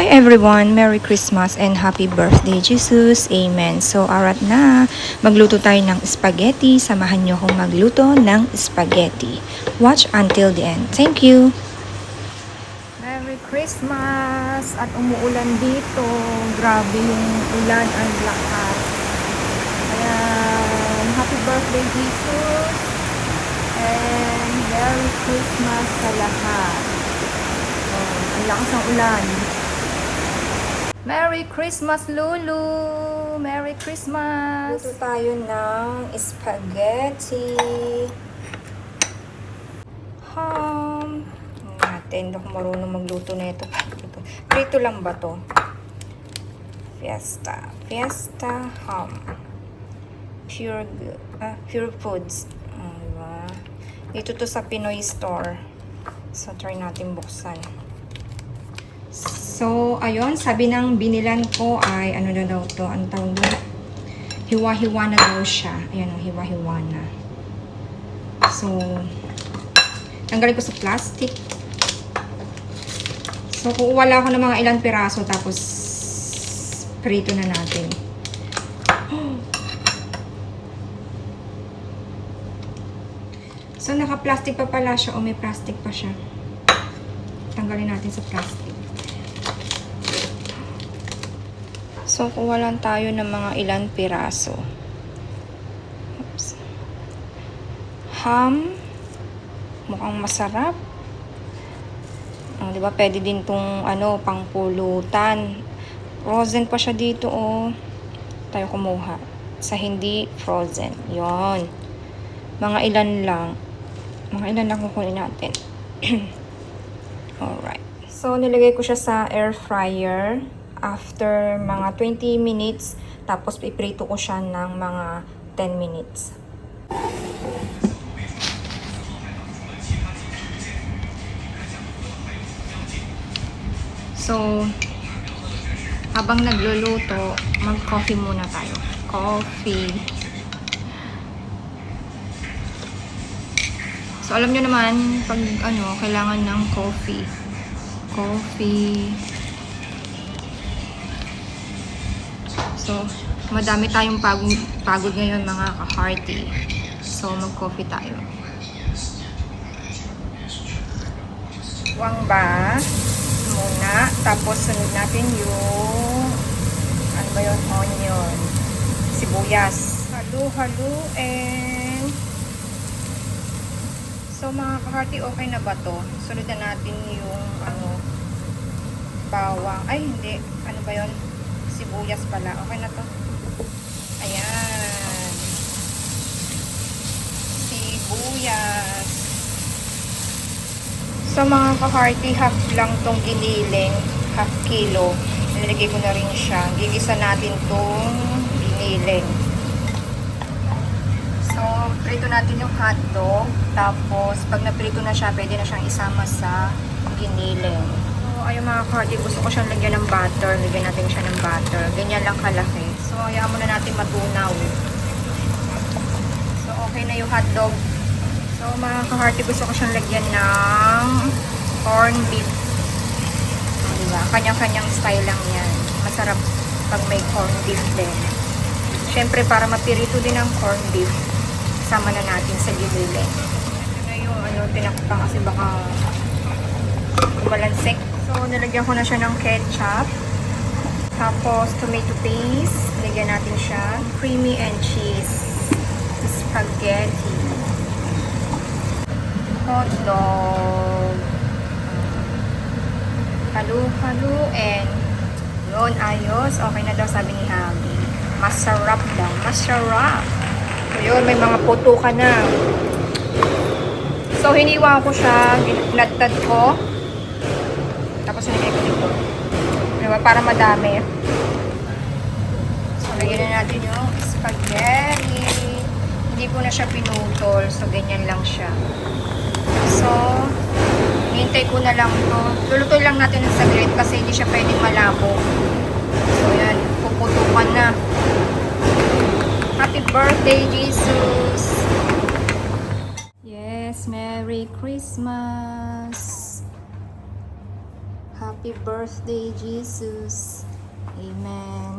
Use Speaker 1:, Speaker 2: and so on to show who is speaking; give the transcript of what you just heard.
Speaker 1: Hi everyone! Merry Christmas and Happy Birthday, Jesus! Amen! So, arat na. Magluto tayo ng spaghetti. Samahan niyo akong magluto ng spaghetti. Watch until the end. Thank you! Merry Christmas! At umuulan dito. Grabe yung ulan ang lakas. Kaya, Happy Birthday, Jesus! And Merry Christmas sa lahat. Ang lakas ng ulan. Merry Christmas, Lulu! Merry Christmas! Luto tayo ng spaghetti. Ham. Natin, hindi ako marunong magluto na ito. Prito lang ba to? Fiesta. Fiesta ham. Pure Foods. Diba? Dito to sa Pinoy Store. So, try natin buksan. So, ayun, sabi ng binilan ko ay, ano na daw to, ang tawag doon? Hiwa-hiwa na daw siya. Ayan o, hiwa-hiwa na. So, tanggalin ko sa plastic. So, kukuwala ko ng mga ilang piraso, tapos, prito na natin. So, naka-plastic pa pala siya, o may plastic pa siya. Tanggalin natin sa plastic. So, kuha lang tayo ng mga ilang piraso. Oops. Ham. Mukhang masarap. Diba, pwede din tong, pangpulutan. Frozen pa siya dito, oh. Tayo kumuha. Sa hindi frozen. Yon. Mga ilan lang. Mga ilan lang kukunin natin. Alright. So, nilagay ko siya sa air fryer. After mga 20 minutes, tapos iprito ko siya ng mga 10 minutes. So, habang nagluluto, mag-coffee muna tayo. Coffee. So, alam nyo naman, pag kailangan ng coffee. Coffee. So, madami tayong pagod ngayon mga ka-hearty. So, mag-coffee tayo. Wang ba? Muna. Tapos, sunod natin yung onion. Sibuyas. Halu-haluin. So, mga ka-hearty, okay na ba to? Sunod na natin yung bawang. Ay, hindi. Ano ba yun? Sibuyas pala. Okay na to. Ayan. Sibuyas. So, mga ka-hearty, half lang tong giniling. Half kilo. Nilagay ko na rin siya. Gigisa natin tong giniling. So, prito natin yung hotdog. Tapos, pag naprito na siya, pwede na siyang isama sa giniling. Ayun mga ka-hearty, gusto ko siyang lagyan ng butter. Lagyan natin siya ng butter. Ganyan lang kalaki. So, hayaan muna natin matunaw. So, okay na yung hotdog. So, mga ka-hearty, gusto ko siyang lagyan ng corn beef. Diba? Kanyang-kanyang style lang yan. Masarap pag may corn beef din. Siyempre, para mapirito din ang corn beef, sama na natin sa giniling. Ito na yung tinakpan kasi baka balansek. So, nilagyan ko na siya ng ketchup. Tapos, tomato paste. Lagyan natin siya. Creamy and cheese. Spaghetti. Hot dog. Halu-haluin. Yun, ayos. Okay na daw, sabi ni Habi. Masarap daw. Masarap. So, yun, may mga puto ka na. So, hiniwa ko siya. Ginagtad ko. Tapos nilagay ko dito. Diba? Para madami. So, lagyan na natin yung spaghetti. Hindi ko na siya pinutol. So, ganyan lang siya. So, hintay ko na lang to. Lulutuin lang natin ng saglit kasi hindi siya pwedeng malabo. So, yan. Puputukan na. Happy birthday, Jesus! Yes, Merry Christmas! Happy Happy birthday, Jesus. Amen.